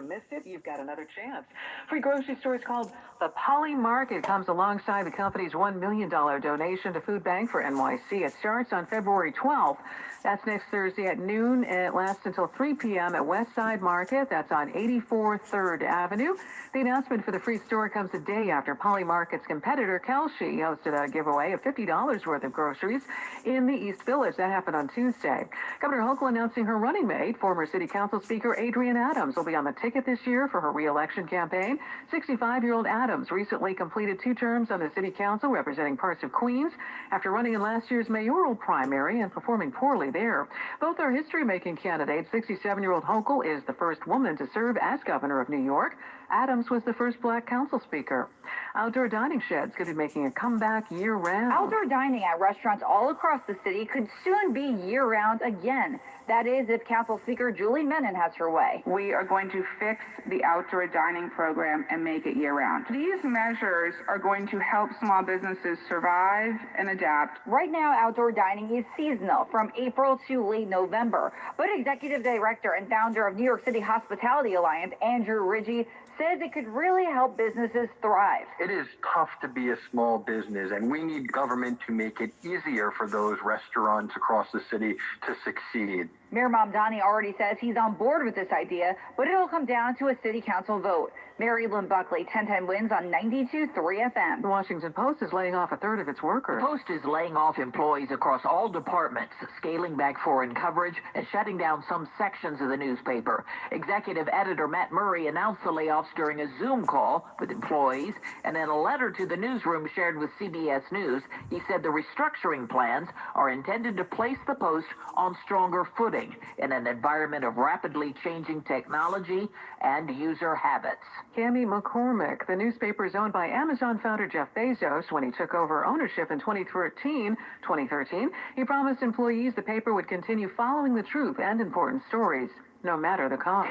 missed it, you've got another chance. Free grocery store is called the Poly Market. Comes alongside the company's $1 million donation to Food Bank for NYC. It starts on February 12th. That's next Thursday at noon, and it lasts until 3 p.m. at Westside Market. That's on 84 3rd Avenue. The announcement for the free store comes a day after Poly Market's competitor, Kelshi, hosted a giveaway of $50 worth of groceries in the East Village. That happened on Tuesday. Governor Hochul announcing her running mate, former City Council Speaker Adrienne Adams, will be on the ticket this year for her re-election campaign. 65-year-old Adams recently completed 2 terms on the City Council representing parts of Queens after running in last year's mayoral primary and performing poorly there. Both are history-making candidates. 67-year-old Hochul is the first woman to serve as governor of New York. Adams was the first black council speaker. Outdoor dining sheds could be making a comeback year-round. Outdoor dining at restaurants all across the city could soon be year-round again. That is, if Council Speaker Julie Menin has her way. We are going to fix the outdoor dining program and make it year-round. These measures are going to help small businesses survive and adapt. Right now, outdoor dining is seasonal from April to late November. But Executive Director and founder of New York City Hospitality Alliance, Andrew Ridgie, says it could really help businesses thrive. It is tough to be a small business, and we need government to make it easier for those restaurants across the city to succeed. Mayor Mamdani already says he's on board with this idea, but it'll come down to a city council vote. Mary Lynn Buckley, 1010 wins on 92.3 FM. The Washington Post is laying off a third of its workers. The Post is laying off employees across all departments, scaling back foreign coverage and shutting down some sections of the newspaper. Executive editor Matt Murray announced the layoffs during a Zoom call with employees, and in a letter to the newsroom shared with CBS News, he said the restructuring plans are intended to place the Post on stronger footing in an environment of rapidly changing technology and user habits. Cami McCormick, the newspaper is owned by Amazon founder Jeff Bezos. When he took over ownership in 2013, he promised employees the paper would continue following the truth and important stories, no matter the cost.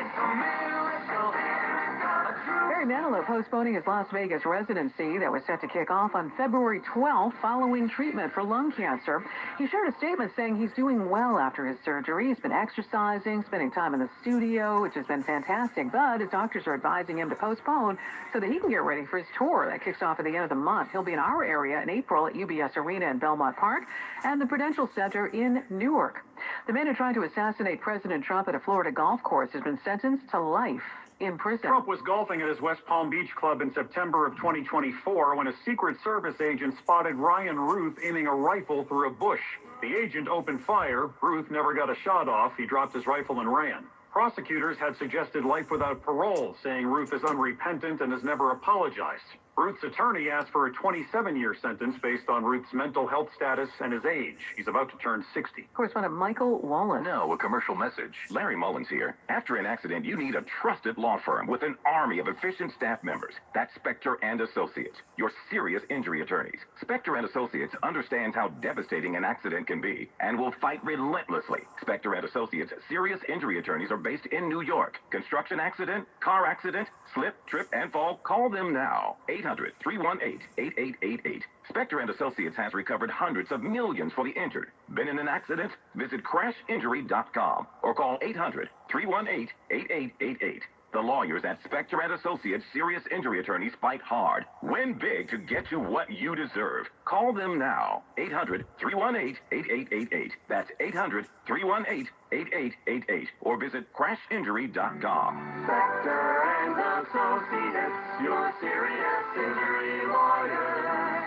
Barry Manilow postponing his Las Vegas residency that was set to kick off on February 12th following treatment for lung cancer. He shared a statement saying he's doing well after his surgery. He's been exercising, spending time in the studio, which has been fantastic, but his doctors are advising him to postpone so that he can get ready for his tour that kicks off at the end of the month. He'll be in our area in April at UBS Arena in Belmont Park and the Prudential Center in Newark. The man who tried to assassinate President Trump at a Florida golf course has been sentenced to life in prison. Trump was golfing at his West Palm Beach club in September of 2024 when a Secret Service agent spotted Ryan Ruth aiming a rifle through a bush. The agent opened fire. Ruth never got a shot off. He dropped his rifle and ran. Prosecutors had suggested life without parole, saying Ruth is unrepentant and has never apologized. Ruth's attorney asked for a 27-year sentence based on Ruth's mental health status and his age. He's about to turn 60. Correspondent Michael Wallen. No, a commercial message. Larry Mullins here. After an accident, you need a trusted law firm with an army of efficient staff members. That's Spector and Associates, your serious injury attorneys. Spector and Associates understands how devastating an accident can be and will fight relentlessly. Spector and Associates serious injury attorneys are based in New York. Construction accident, car accident, slip, trip, and fall. Call them now. 800-318-8888. Spector and Associates has recovered hundreds of millions for the injured. Been in an accident? Visit crashinjury.com or call 800-318-8888. The lawyers at Spector and Associates serious injury attorneys fight hard. Win big to get you what you deserve. Call them now. 800-318-8888. That's 800-318-8888. Or visit crashinjury.com. Spector and Associates, your serious injury lawyers.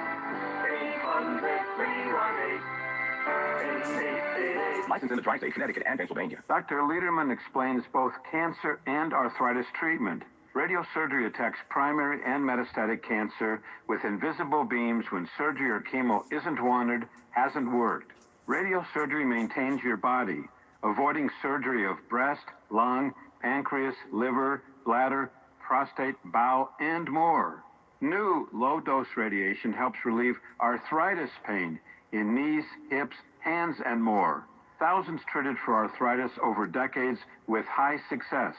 800-318-8888. Licensed in the Tri-State, Connecticut, and Pennsylvania. Dr. Lederman explains both cancer and arthritis treatment. Radiosurgery attacks primary and metastatic cancer with invisible beams when surgery or chemo isn't wanted, hasn't worked. Radiosurgery maintains your body, avoiding surgery of breast, lung, pancreas, liver, bladder, prostate, bowel, and more. New low-dose radiation helps relieve arthritis pain in knees, hips, hands, and more. Thousands treated for arthritis over decades with high success.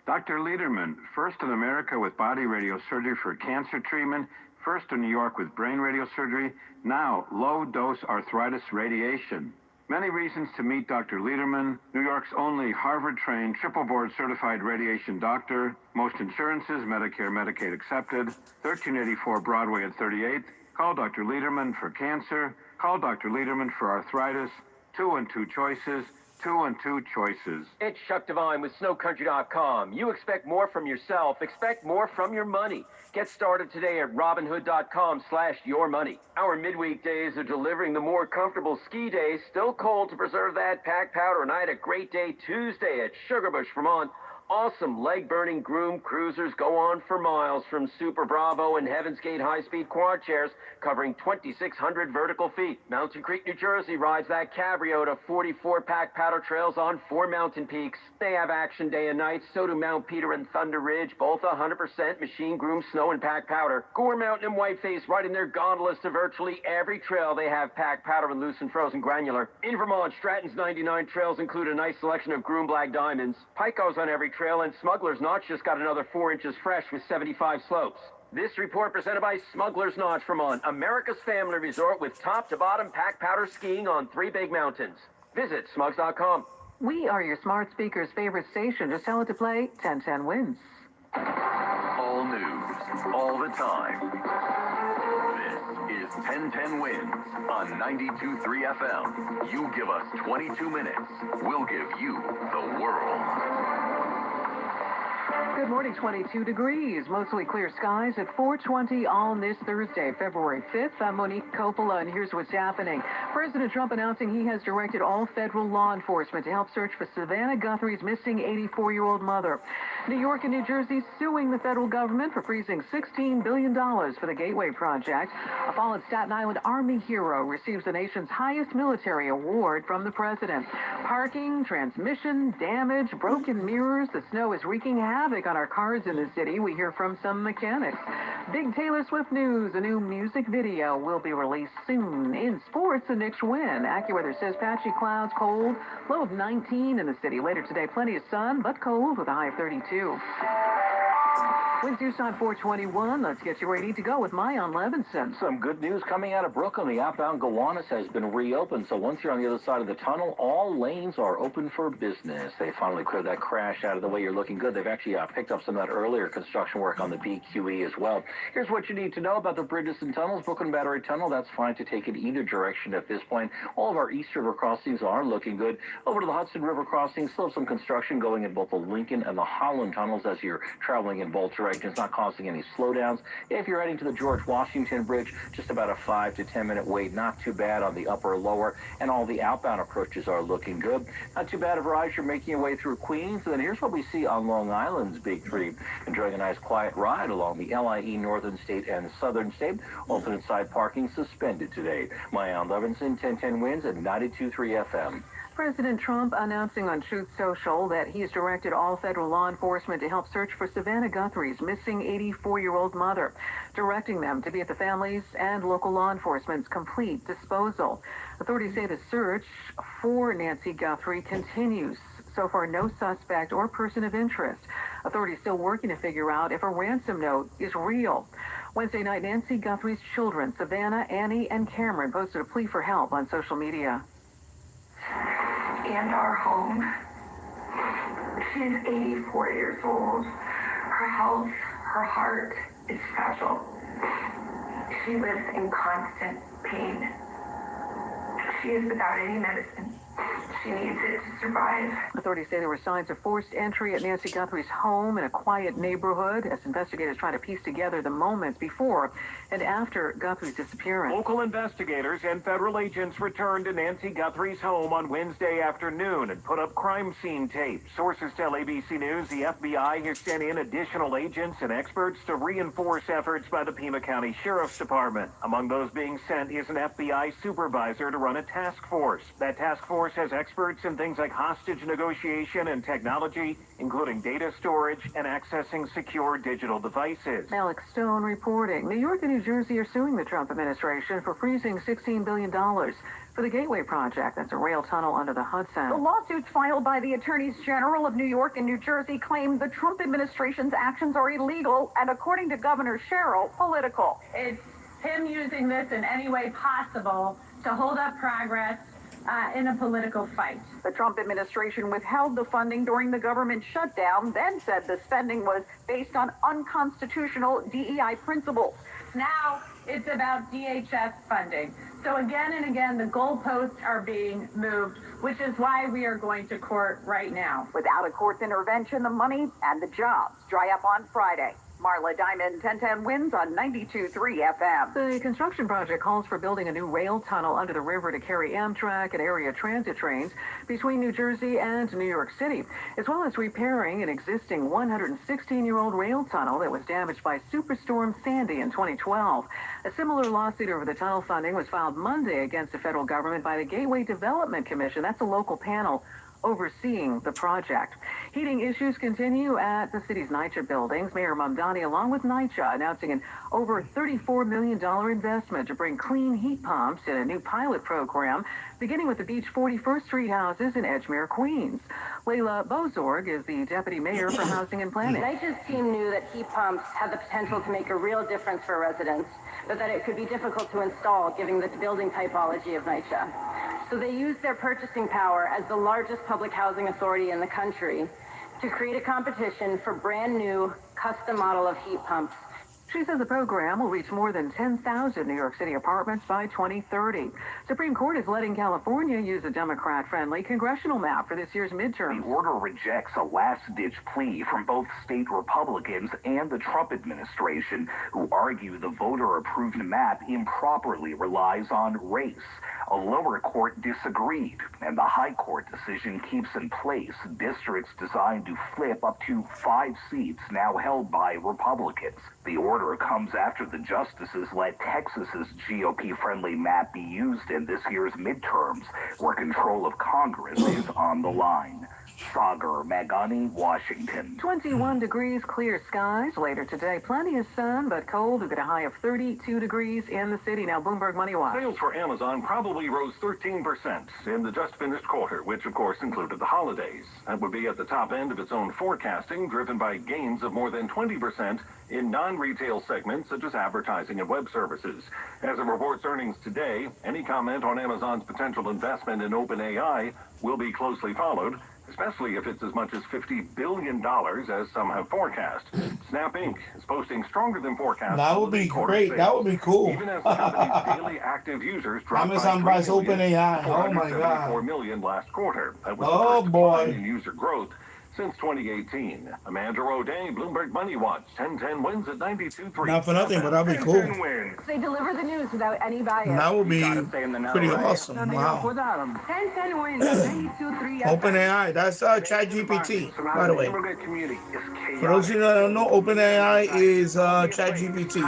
Dr. Lederman, first in America with body radiosurgery for cancer treatment, first in New York with brain radiosurgery, now low-dose arthritis radiation. Many reasons to meet Dr. Lederman, New York's only Harvard-trained, triple board-certified radiation doctor. Most insurances, Medicare, Medicaid accepted. 1384 Broadway at 38th. Call Dr. Lederman for cancer. Call Dr. Lederman for arthritis. 2 and 2 choices. 2 and 2 choices. It's Chuck Devine with SnowCountry.com. You expect more from yourself. Expect more from your money. Get started today at Robinhood.com/yourmoney. Our midweek days are delivering the more comfortable ski days. Still cold to preserve that pack powder night. A great day Tuesday at Sugarbush, Vermont. Awesome leg-burning Groom cruisers go on for miles from Super Bravo and Heaven's Gate high-speed quad chairs covering 2,600 vertical feet. Mountain Creek, New Jersey rides that Cabrio to 44 pack powder trails on 4 mountain peaks. They have action day and night. So do Mount Peter and Thunder Ridge, both 100% machine groomed snow and pack powder. Gore Mountain and Whiteface riding their gondolas to virtually every trail. They have pack powder and loose and frozen granular. In Vermont, Stratton's 99 trails include a nice selection of Groom Black Diamonds. Pico's on every trail, and Smuggler's Notch just got another 4 inches fresh with 75 slopes. This report presented by Smuggler's Notch, Vermont, America's family resort with top-to-bottom pack powder skiing on 3 big mountains. Visit Smugs.com. We are your smart speaker's favorite station. Just tell it to play 1010 Wins. All news, all the time. This is 1010 Wins on 92.3 FM. You give us 22 minutes, we'll give you the world. Good morning, 22 degrees, mostly clear skies at 4:20 on this Thursday, February 5th. I'm Monique Coppola, and here's what's happening. President Trump announcing he has directed all federal law enforcement to help search for Savannah Guthrie's missing 84-year-old mother. New York and New Jersey suing the federal government for freezing $16 billion for the Gateway Project. A fallen Staten Island Army hero receives the nation's highest military award from the president. Parking, transmission, damage, broken mirrors. The snow is wreaking havoc on our cars in the city. We hear from some mechanics. Big Taylor Swift news. A new music video will be released soon. In sports, the Knicks win. AccuWeather says patchy clouds, cold, low of 19 in the city. Later today, plenty of sun, but cold with a high of 32. With Tucson 421, let's get you ready to go with Mayan Levinson. Some good news coming out of Brooklyn. The outbound Gowanus has been reopened, so once you're on the other side of the tunnel, all lanes are open for business. They finally cleared that crash out of the way. You're looking good. They've actually picked up some of that earlier construction work on the BQE as well. Here's what you need to know about the bridges and tunnels. Brooklyn Battery Tunnel, that's fine to take in either direction at this point. All of our East River crossings are looking good. Over to the Hudson River crossing, still some construction going in both the Lincoln and the Holland tunnels as you're traveling in both directions. It's not causing any slowdowns. If you're heading to the George Washington Bridge, just about a 5 to 10 minute wait. Not too bad on the upper, lower, and all the outbound approaches are looking good. Not too bad as you're making your way through Queens. And then here's what we see on Long Island's Big Three. Enjoying a nice quiet ride along the LIE Northern State and Southern State. Alternate side parking suspended today. Mayan Levinson, 1010 Wins at 92.3 FM. President Trump announcing on Truth Social that he has directed all federal law enforcement to help search for Savannah Guthrie's missing 84-year-old mother, directing them to be at the family's and local law enforcement's complete disposal. Authorities say the search for Nancy Guthrie continues. So far, no suspect or person of interest. Authorities still working to figure out if a ransom note is real. Wednesday night, Nancy Guthrie's children, Savannah, Annie, and Cameron, posted a plea for help on social media. And our home. She's 84 years old. Her health, her heart is fragile. She lives in constant pain. She is without any medicine. She needs it to survive. Authorities say there were signs of forced entry at Nancy Guthrie's home in a quiet neighborhood as investigators try to piece together the moments before and after Guthrie's disappearance. Local investigators and federal agents returned to Nancy Guthrie's home on Wednesday afternoon and put up crime scene tape. Sources tell ABC News the FBI has sent in additional agents and experts to reinforce efforts by the Pima County Sheriff's Department. Among those being sent is an FBI supervisor to run a task force. That task force has experts in things like hostage negotiation and technology, including data storage and accessing secure digital devices. Alex Stone reporting. New York and New Jersey are suing the Trump administration for freezing $16 billion for the Gateway Project. That's a rail tunnel under the Hudson. The lawsuits filed by the Attorneys General of New York and New Jersey claim the Trump administration's actions are illegal and, according to Governor Sherrill, political. It's him using this in any way possible to hold up progress, in a political fight. The Trump administration withheld the funding during the government shutdown, then said the spending was based on unconstitutional DEI principles. Now it's about DHS funding. So again and again, the goalposts are being moved, which is why we are going to court right now. Without a court's intervention, the money and the jobs dry up on Friday. Marla Diamond, 1010 wins on 92.3 FM. The construction project calls for building a new rail tunnel under the river to carry Amtrak and area transit trains between New Jersey and New York City, as well as repairing an existing 116-year-old rail tunnel that was damaged by Superstorm Sandy in 2012. A similar lawsuit over the tunnel funding was filed Monday against the federal government by the Gateway Development Commission. That's a local panel overseeing the project. Heating issues continue at the city's NYCHA buildings. Mayor Mamdani, along with NYCHA, announcing an over $34 million investment to bring clean heat pumps in a new pilot program, beginning with the Beach 41st Street houses in Edgemere, Queens. Layla Bozorg is the deputy mayor for housing and planning. NYCHA's team knew that heat pumps had the potential to make a real difference for residents, but that it could be difficult to install given the building typology of NYCHA. So they used their purchasing power as the largest public housing authority in the country to create a competition for brand new custom model of heat pumps. She says the program will reach more than 10,000 New York City apartments by 2030. Supreme Court is letting California use a Democrat-friendly congressional map for this year's midterm. The order rejects a last-ditch plea from both state Republicans and the Trump administration, who argue the voter-approved map improperly relies on race. A lower court disagreed, and the high court decision keeps in place districts designed to flip up to 5 seats now held by Republicans. The order comes after the justices let Texas's GOP-friendly map be used in this year's midterms, where control of Congress is on the line. Sagar Magani, Washington. 21 degrees, clear skies. Later today, plenty of sun, but cold. We've got a high of 32 degrees in the city. Now, Bloomberg Money Watch. Sales for Amazon probably rose 13% in the just finished quarter, which of course included the holidays. That would be at the top end of its own forecasting, driven by gains of more than 20% in non-retail segments such as advertising and web services. As it reports earnings today, any comment on Amazon's potential investment in OpenAI will be closely followed, especially if it's as much as $50 billion as some have forecast. Snap Inc. is posting stronger than forecast. That would be great. Sales. That would be cool. Even as the company's daily active users dropped Amazon by buys OpenAI. Oh my God. 4 million last quarter. That was Oh, the first boy. decline in user growth since 2018. Amanda O'Day, Bloomberg Money Watch. 1010 wins at 92.3. Not for nothing, but that'd be cool. They deliver the news without any bias. That would be pretty awesome. Wow. 1010 wins at 92.3. OpenAI, that's ChatGPT, by the way. For those of you that don't know, OpenAI is ChatGPT.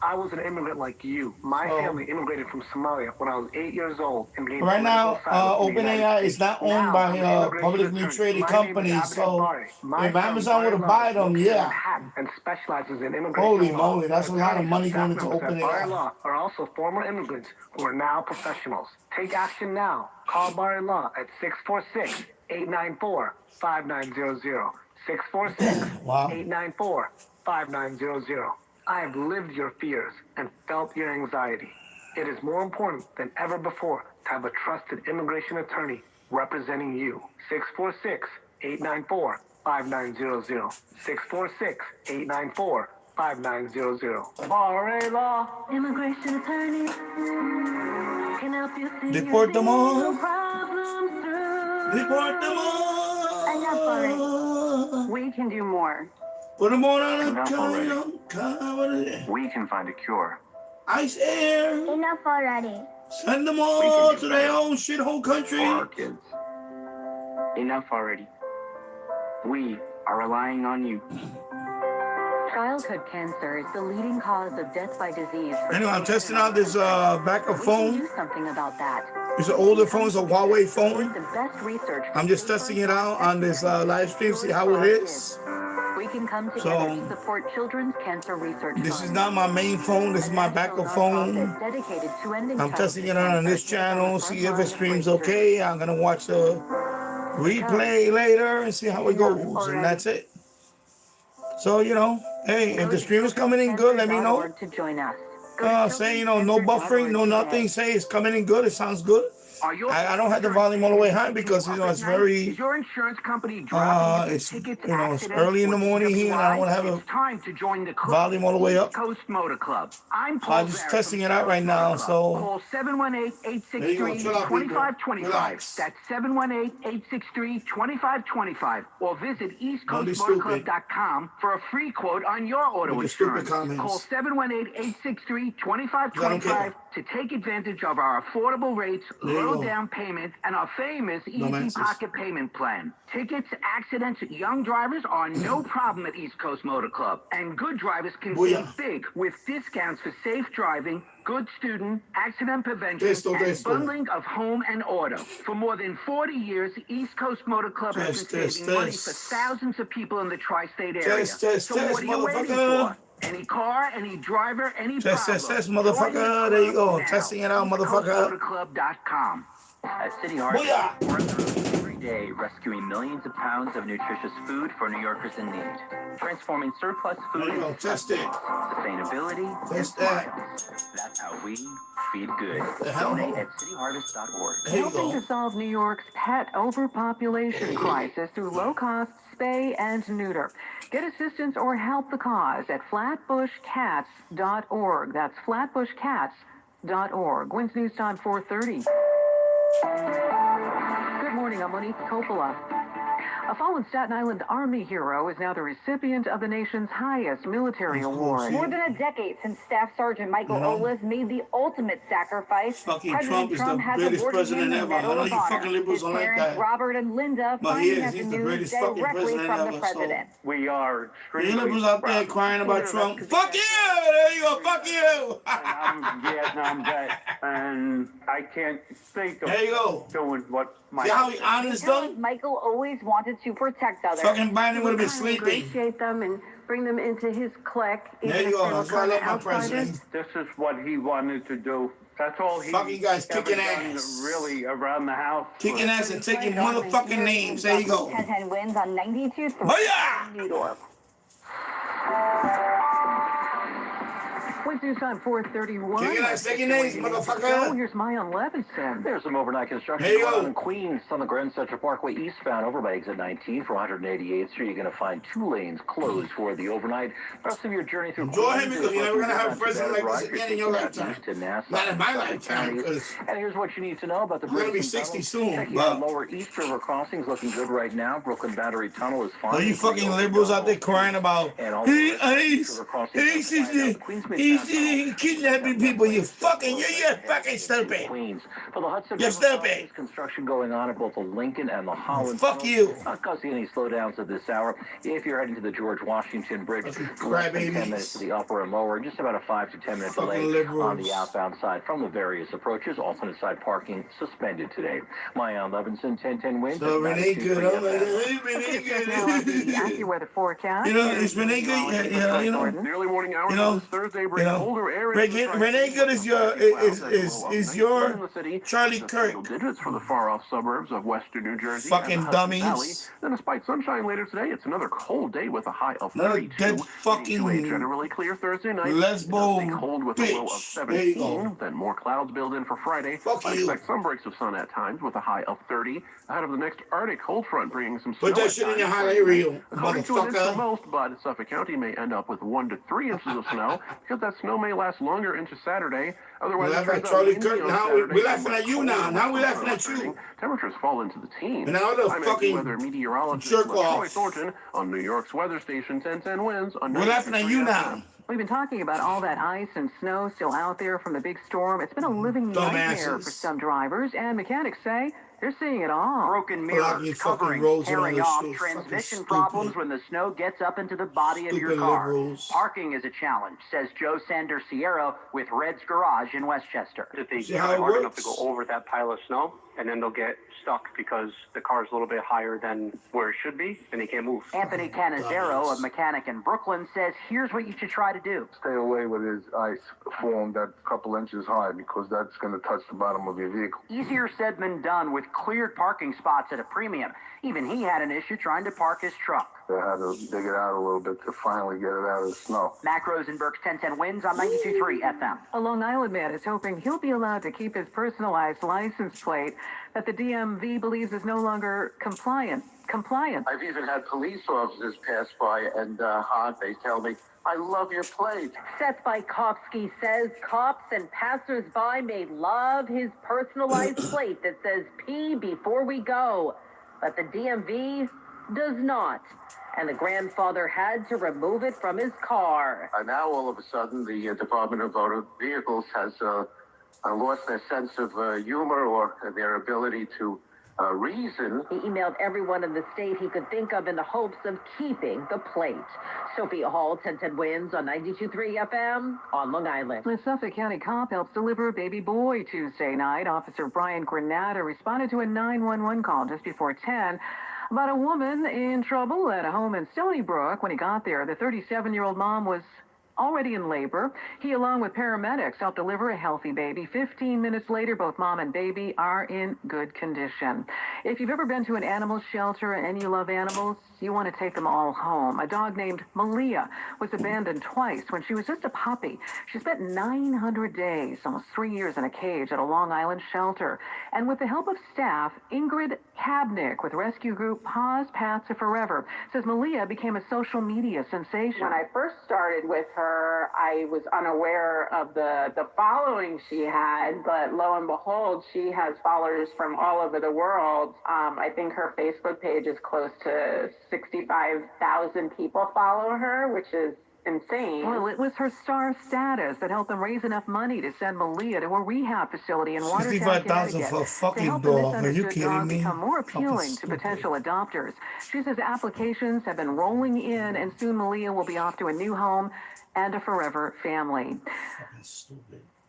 I was an immigrant like you. My family immigrated from Somalia when I was 8 years old. And gained Right now, political asylum in the United OpenAI is States. not owned Now, by I'm an immigration publicly attorney. traded My name is companies, Abdul so Bari. My if firm, Amazon were to Bari buy Law, them, located in yeah. Manhattan and specializes in immigration Holy law. moly, that's a lot of money going into Staff members at Bari OpenAI. Law are also former immigrants who are now professionals. Take action now. Call Bari Law at 646-894-5900. 646-894-5900. I have lived your fears and felt your anxiety. It is more important than ever before to have a trusted immigration attorney representing you. 646-894-5900. 646-894-5900. Bari Law. Immigration attorney can help you see Deport them all. problems through. Deport them all. Enough already. We can do more. Put them all on Enough already. a We can find a cure. ice air. Enough already. Send them all to their own shithole country. For our kids. Enough already. We are relying on you. Childhood cancer is the leading cause of death by disease. Anyway, I'm testing out this backup We can phone. do something about that. It's an older phone, it's a Huawei phone. The best research. I'm just testing it out on this live stream, see how it is. We can come together to support children's cancer research. This is not my main phone, this is my backup phone. Dedicated to ending I'm testing it out on this channel, see if it streams okay. I'm gonna watch the replay later and see how it goes, and that's it. So, you know, hey, if the stream is coming in good, let me know. To join us. Say, you know, no buffering, no nothing. Say it's coming in good, it sounds good. I don't have the volume all the way high because it's very Is your insurance company dropping it's tickets, it's early in the morning here and I don't want to have It's time to join the club. volume all the way up. East Coast Motor Club. I'm So Paul I'm just Barrett testing from it out right now. Club. So Call 718-863-2525. That's 718-863-2525. Or visit eastcoastmotorclub.com for a free quote on your auto insurance. Call 718-863-2525 to take advantage of our affordable rates, low down payment, and our famous Easy Pocket payment plan. Tickets, accidents, young drivers are no problem at East Coast Motor Club. And good drivers can save big with discounts for safe driving, good student, accident prevention, and bundling of home and auto. For more than 40 years, East Coast Motor Club has been saving money for thousands of people in the tri-state area. So what are you waiting for? Any car, any driver, any problem. Motherfucker. There you go. Testing it out, motherfucker. EastCoastMotorClub.com. At City Harvest, we're every day rescuing millions of pounds of nutritious food for New Yorkers in need. Transforming surplus food into sustainability and smiles. That's how we feed good. Donate at cityharvest.org. Helping to solve New York's pet overpopulation crisis through low-cost spay and neuter. Get assistance or help the cause at flatbushcats.org. That's flatbushcats.org. Wins News Time 4:30. Good morning, I'm Monique Coppola. A fallen Staten Island Army hero is now the recipient of the nation's highest military award. More than a decade since Staff Sergeant Michael Olis made the ultimate sacrifice. President Trump has greatest awarded president him the ever. I Medal know of you fucking Honor. liberals His don't like parents, that. Robert and Linda, But finding he's out the the news greatest fucking directly president from ever, the so- president. We are extremely You liberals out there crying about Trump. Fuck you! There you go. Fuck you! I'm a Vietnam vet, and I can't think of doing what my... See how he honors them? Michael always wanted to protect others. Fucking Biden would have been sleeping. Ingratiate them and bring them into his clique. There you go. That's why I love my president. This is what he wanted to do. That's all he Fucking guys ever kicking done ass. really around the house. Kicking ass and taking motherfucking names. There you go. 10-10 wins on 92.3 New York. Wins News Time 4:31. Kicking ass, taking names, motherfucker. So here's Mayan Levinson. There's some overnight construction There you going on go. in Queens on the Grand Central Parkway eastbound over by exit 19 for 188th Street. You're going to find 2 lanes closed for the overnight. The rest of your journey through Enjoy him Queens because is you're never looking gonna have a not too president bad. like this Ride again your in your ticket lifetime. east to Nassau, Not in my Suffolk lifetime, counties. 'cause And here's what you need to know about the I'm gonna be bridges and 60 tunnels. soon, Checking but- out Lower East River crossings looking good right now. Brooklyn Battery Tunnel is fine. Are you fucking liberals out there crying about he's kidnapping people? You fucking, you're fucking stupid. Queens. For the Hudson You're River stupid. Crossings, construction going on at both the Lincoln and the Holland. Fuck tunnels. you. Not causing any slowdowns at this hour. If you're heading to the George Washington Bridge, less than 10 minutes to the upper and lower, and just about a 5 to 10 minute delay on the outbound side from the various approaches. Alternate side parking suspended today. Mayan Levinson, 10-10 wins. So Renee good. I'm like, hey, Renee The AccuWeather forecast. You know, it's Renee good. Yeah, you know. The early morning hours You know, of this Thursday bring colder air into the Renee good is your Charlie Kirk. Digits for the far-off suburbs of western New Jersey. Fucking and the Hudson dummies. Valley. Then despite sunshine later today, it's another cold day with a high of Another 32. dead leading fucking to a generally clear Thursday night. lesbo It'll be cold with a low of bitch. There you 17. go. Then more clouds build in for Friday. Fuck I you. expect some breaks of sun at times with a high of 30. Ahead of the next Arctic cold front bringing some snow. Put that at shit in your times. highlight reel, According to an inch motherfucker. at most, but Suffolk County may end up with 1 to 3 inches of snow because that snow may last longer into Saturday. Otherwise, We it laugh at turns out Charlie windy Kirk on now. Saturday, We're laughing at you cold now. with Now we're some laughing at sun you. turning. Temperatures fall into the teens. And now the I'm fucking weather meteorologist jerk LaTroy off. Thornton on New York's weather station 1010 winds. On We're laughing at you 93 now. We've been talking about all that ice and snow still out there from the big storm. It's been a living nightmare for some drivers, and mechanics say they're seeing it all. Broken mirrors, coverings, tearing off, transmission problems when the snow gets up into the body of your car. Parking is a challenge, says Joe Sanderciero with Red's Garage in Westchester. If they drive hard enough to go over that pile of snow, and then they'll get stuck because the car is a little bit higher than where it should be, and they can't move. Anthony Canizero, a mechanic in Brooklyn, says here's what you should try to do. Stay away with this ice form that couple inches high because that's going to touch the bottom of your vehicle. Easier said than done with cleared parking spots at a premium. Even he had an issue trying to park his truck. They had to dig it out a little bit to finally get it out of the snow. Mac Rosenberg's 1010 Wins on 92.3 FM. A Long Island man is hoping he'll be allowed to keep his personalized license plate that the DMV believes is no longer compliant. I've even had police officers pass by and honk. They tell me, I love your plate. Seth Bykowski says cops and passersby may love his personalized plate that says P before we go, but the DMV does not. And the grandfather had to remove it from his car. Now, all of a sudden, the Department of Motor Vehicles has lost their sense of humor or their ability to reason. He emailed everyone in the state he could think of in the hopes of keeping the plate. Sophia Hall, 1010 Wins on 92.3 FM on Long Island. The Suffolk County cop helped deliver a baby boy Tuesday night. Officer Brian Granata responded to a 911 call just before 10 about a woman in trouble at a home in Stony Brook. When he got there, the 37-year-old mom was already in labor. He, along with paramedics, helped deliver a healthy baby. 15 minutes later, both mom and baby are in good condition. If you've ever been to an animal shelter and you love animals, you want to take them all home. A dog named Malia was abandoned twice when she was just a puppy. She spent 900 days, almost 3 years, in a cage at a Long Island shelter. And with the help of staff, Ingrid Kabnick with rescue group Paws Path to Forever says Malia became a social media sensation. When I first started with her, I was unaware of the following she had, but lo and behold, she has followers from all over the world. I think her Facebook page is close to 65,000 people follow her, which is insane. Well, it was her star status that helped them raise enough money to send Malia to a rehab facility in Watertown, 65,000 for a fucking dog. Are you kidding me? Become more appealing to potential adopters. She says applications have been rolling in, and soon Malia will be off to a new home and a forever family.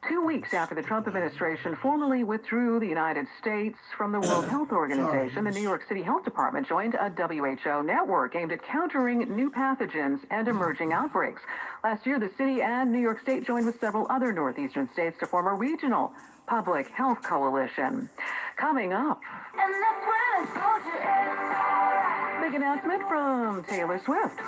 2 weeks after the Trump administration formally withdrew the United States from the World Health Organization, the New York City Health Department joined a WHO network aimed at countering new pathogens and emerging outbreaks. Last year, the city and New York State joined with several other northeastern states to form a regional public health coalition. Coming up, big announcement from Taylor Swift.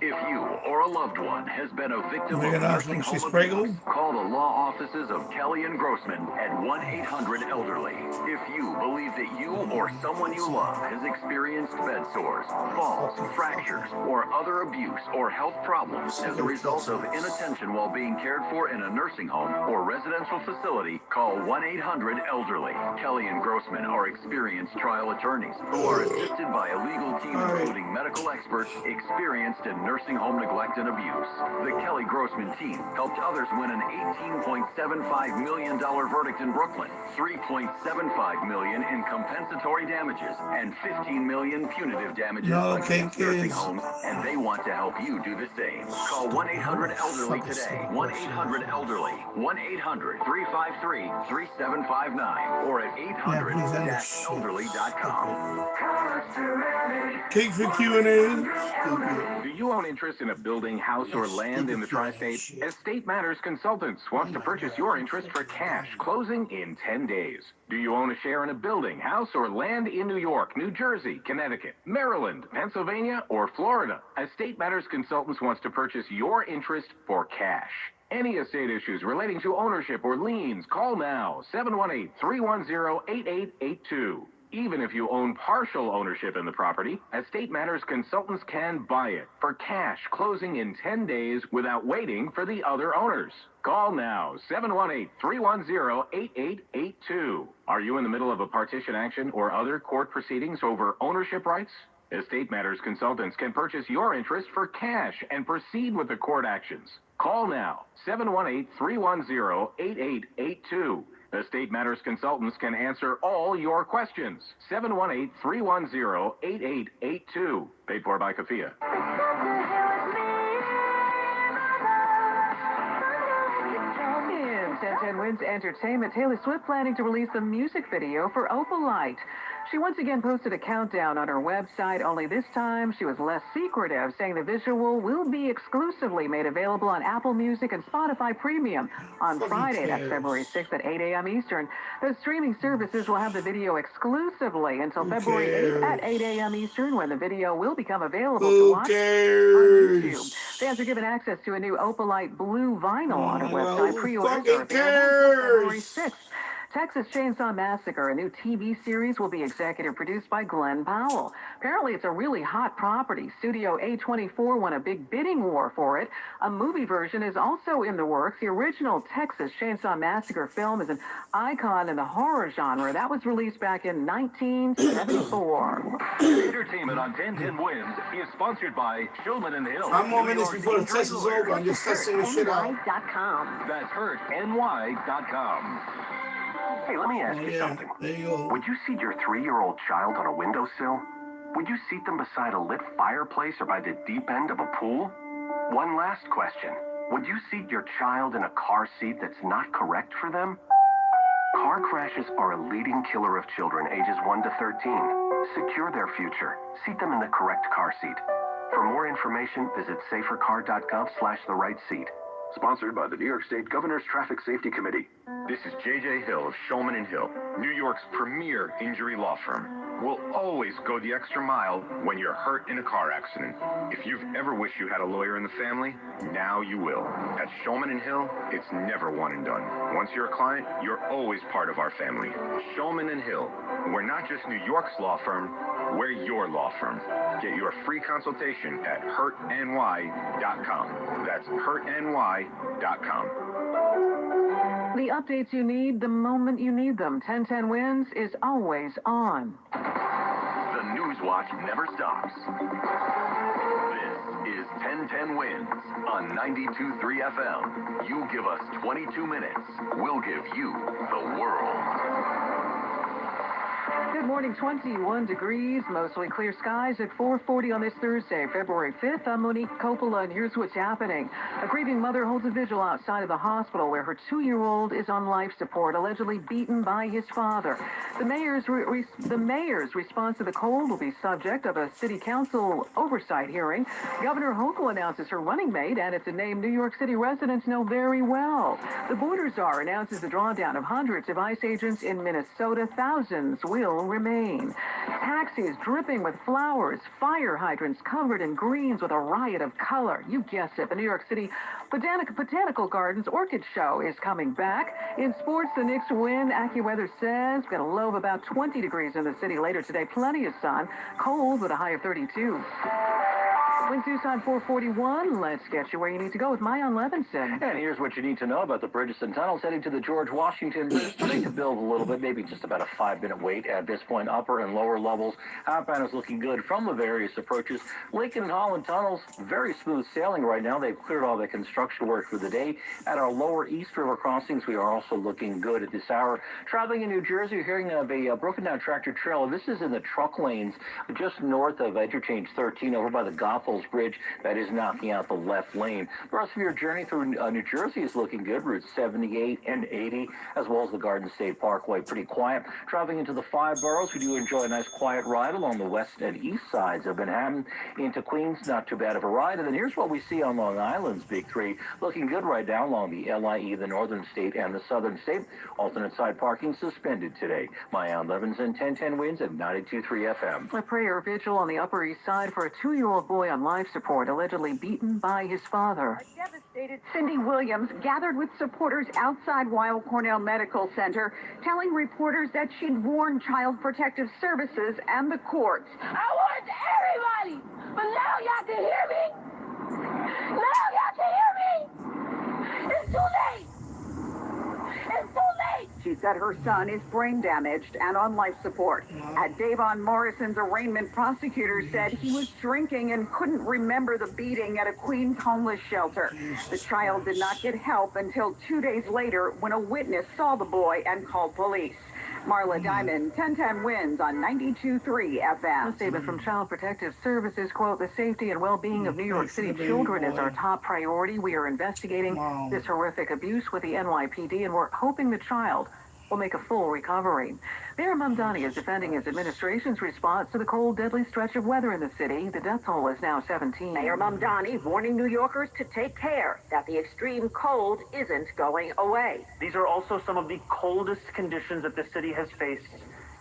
If you or a loved one has been a victim of nursing home abuse, call the law offices of Kelly and Grossman at 1-800-ELDERLY. If you believe that you or someone you love has experienced bed sores, falls, fractures, or other abuse or health problems as a result of inattention while being cared for in a nursing home or residential facility, call 1-800-ELDERLY. Kelly and Grossman are experienced trial attorneys who are assisted by a legal team including medical experts experienced in nursing home neglect and abuse. The Kelly Grossman team helped others win an $18.75 million verdict in Brooklyn, $3.75 million in compensatory damages, and $15 million punitive damages against nursing homes, and they want to help you do the same. Call 1-800-ELDERLY today. 1-800-ELDERLY. 1-800-353-3759 or at 800-elderly.com. Cake for Q&A. Do you own interest in a building, house, or land in the tri-state? Estate Matters Consultants wants to purchase your interest for cash, closing in 10 days. Do you own a share in a building, house, or land in New York, New Jersey, Connecticut, Maryland, Pennsylvania, or Florida? Estate Matters Consultants wants to purchase your interest for cash. Any estate issues relating to ownership or liens, call now, 718-310-8882. Even if you own partial ownership in the property, Estate Matters Consultants can buy it for cash, closing in 10 days without waiting for the other owners. Call now, 718-310-8882. Are you in the middle of a partition action or other court proceedings over ownership rights? Estate Matters Consultants can purchase your interest for cash and proceed with the court actions. Call now, 718-310-8882. Estate Matters Consultants can answer all your questions. 718-310-8882. Paid for by CAFIA. In 1010 Wins Entertainment, Taylor Swift planning to release a music video for Opalite. She once again posted a countdown on her website, only this time she was less secretive, saying the visual will be exclusively made available on Apple Music and Spotify Premium on Friday. That's February 6th at 8 a.m. Eastern. Those streaming services will have the video exclusively until February 8th at 8 a.m. Eastern, when the video will become available to watch on YouTube. Fans are given access to a new Opalite blue vinyl on her website. Pre-orders are available until February 6th. Texas Chainsaw Massacre, a new TV series, will be executive produced by Glenn Powell. Apparently, it's a really hot property. Studio A24 won a big bidding war for it. A movie version is also in the works. The original Texas Chainsaw Massacre film is an icon in the horror genre. That was released back in 1974. Entertainment on 1010 Wins is sponsored by Shulman and Hill. 5 more minutes before the test is over. I'm just testing the shit out. That's hurtny.com. Hey, let me ask you something. There you go. Would you seat your 3-year-old child on a windowsill? Would you seat them beside a lit fireplace or by the deep end of a pool? One last question. Would you seat your child in a car seat that's not correct for them? Car crashes are a leading killer of children ages 1 to 13. Secure their future. Seat them in the correct car seat. For more information, visit safercar.gov/the-right-seat. Sponsored by the New York State Governor's Traffic Safety Committee. This is J.J. Hill of Shulman and Hill, New York's premier injury law firm. We'll always go the extra mile when you're hurt in a car accident. If you've ever wished you had a lawyer in the family, now you will. At Shulman and Hill, it's never one and done. Once you're a client, you're always part of our family. Shulman and Hill. We're not just New York's law firm, we're your law firm. Get your free consultation at hurtny.com. That's hurtny.com. The updates you need the moment you need them. 1010 Wins is always on. The News Watch never stops. This is 1010 Wins on 92.3 FM. You give us 22 minutes, we'll give you the world. Good morning, 21 degrees, mostly clear skies at 4:40 on this Thursday, February 5th. I'm Monique Coppola, and here's what's happening. A grieving mother holds a vigil outside of the hospital where her 2-year-old is on life support, allegedly beaten by his father. The mayor's response to the cold will be subject of a city council oversight hearing. Governor Hochul announces her running mate, and it's a name New York City residents know very well. The border czar announces the drawdown of hundreds of ICE agents in Minnesota. Thousands will remain. Taxis dripping with flowers, fire hydrants covered in greens with a riot of color. You guessed it, the New York City Botanical Gardens Orchid Show is coming back. In sports, the Knicks win. AccuWeather says we've got a low of about 20 degrees in the city later today. Plenty of sun. Cold with a high of 32. Wind Tucson 441. Let's get you where you need to go with Mayan Levinson. And here's what you need to know about the bridges and tunnels heading to the George Washington Bridge. Starting to build a little bit, maybe just about a 5-minute wait at this point. Upper and lower levels. Outbound is looking good from the various approaches. Lincoln and Holland tunnels, very smooth sailing right now. They've cleared all the construction work for the day. At our lower East River crossings, we are also looking good at this hour. Traveling in New Jersey, you're hearing of a broken down tractor trailer. This is in the truck lanes just north of Interchange 13 over by the Goethals Bridge. That is knocking out the left lane. The rest of your journey through New Jersey is looking good. Routes 78 and 80, as well as the Garden State Parkway, pretty quiet. Traveling into the 5 boroughs, we do enjoy a nice quiet ride along the west and east sides of Manhattan into Queens. Not too bad of a ride. And then here's what we see on Long Island's Big 3. Looking good right now along the LIE, the Northern State, and the Southern State. Alternate side parking suspended today. Mayan Levinson, 1010 Wins at 92.3 FM. A prayer vigil on the Upper East Side for a 2-year-old boy on life support, allegedly beaten by his father. A devastated Cindy Williams gathered with supporters outside Weill Cornell Medical Center, telling reporters that she'd warned Child Protective Services and the courts. I warned everybody, but now y'all can hear me. Now y'all can hear me. It's too late. It's too late. She said her son is brain damaged and on life support. At Davon Morrison's arraignment, prosecutors said he was drinking and couldn't remember the beating at a Queens homeless shelter. The child did not get help until 2 days later when a witness saw the boy and called police. Marla Diamond, 1010 Wins on 92.3 FM. A statement from Child Protective Services, quote, the safety and well-being of New York City children is our top priority. We are investigating this horrific abuse with the NYPD, and we're hoping the child will make a full recovery. Mayor Mamdani is defending his administration's response to the cold, deadly stretch of weather in the city. The death toll is now 17. Mayor Mamdani warning New Yorkers to take care that the extreme cold isn't going away. These are also some of the coldest conditions that the city has faced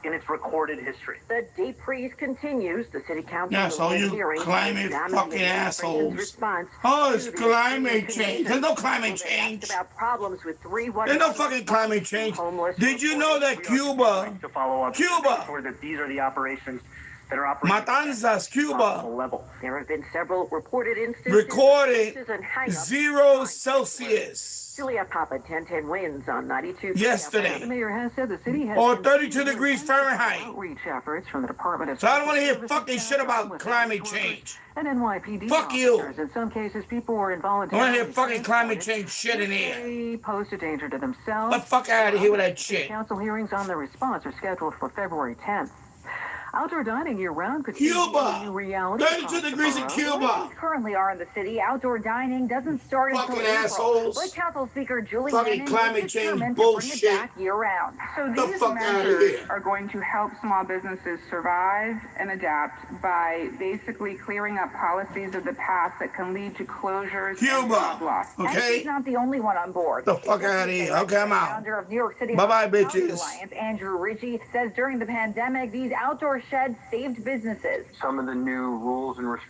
in its recorded history. The deep freeze continues. The city council Yes, all you climate fucking assholes. Oh, it's climate change. There's no climate change. About problems with There's no fucking climate change. Did you know that Cuba, To follow up, that these are the operations that are operating Matanzas, Cuba, level. There have been several reported instances. recorded and hang-ups. 0 Celsius Julia Papa, 1010 wins on 92. yesterday, The mayor has said the city has or 32 degrees Fahrenheit. outreach efforts from the Department of So I don't want to hear Services, fucking shit about climate change. and NYPD Fuck you. officers. In some cases, people were I involuntarily. want to hear fucking climate change shit in here. They pose a danger to themselves. Get the fuck out of here with that shit. Council hearings on the response are scheduled for February 10th. Outdoor dining year-round could Cuba! be a new reality. 32 degrees in Cuba! Currently are in the city. Outdoor dining doesn't start until Fucking April. assholes. Lake Council Speaker Julie Fucking Lennon climate is change determined bullshit. to bring it back year-round. So The these fuck outta measures here. are going to help small businesses survive and adapt by basically clearing up policies of the past that can lead to closures Cuba. and job loss. And Okay? she's not the only one on board. The fuck out of here. Okay, I'm out. Founder of New York City Bye-bye, Hospitality bitches. Alliance, Andrew Ritchie, says during the pandemic, these outdoor sheds saved businesses. Some of the new rules and restrictions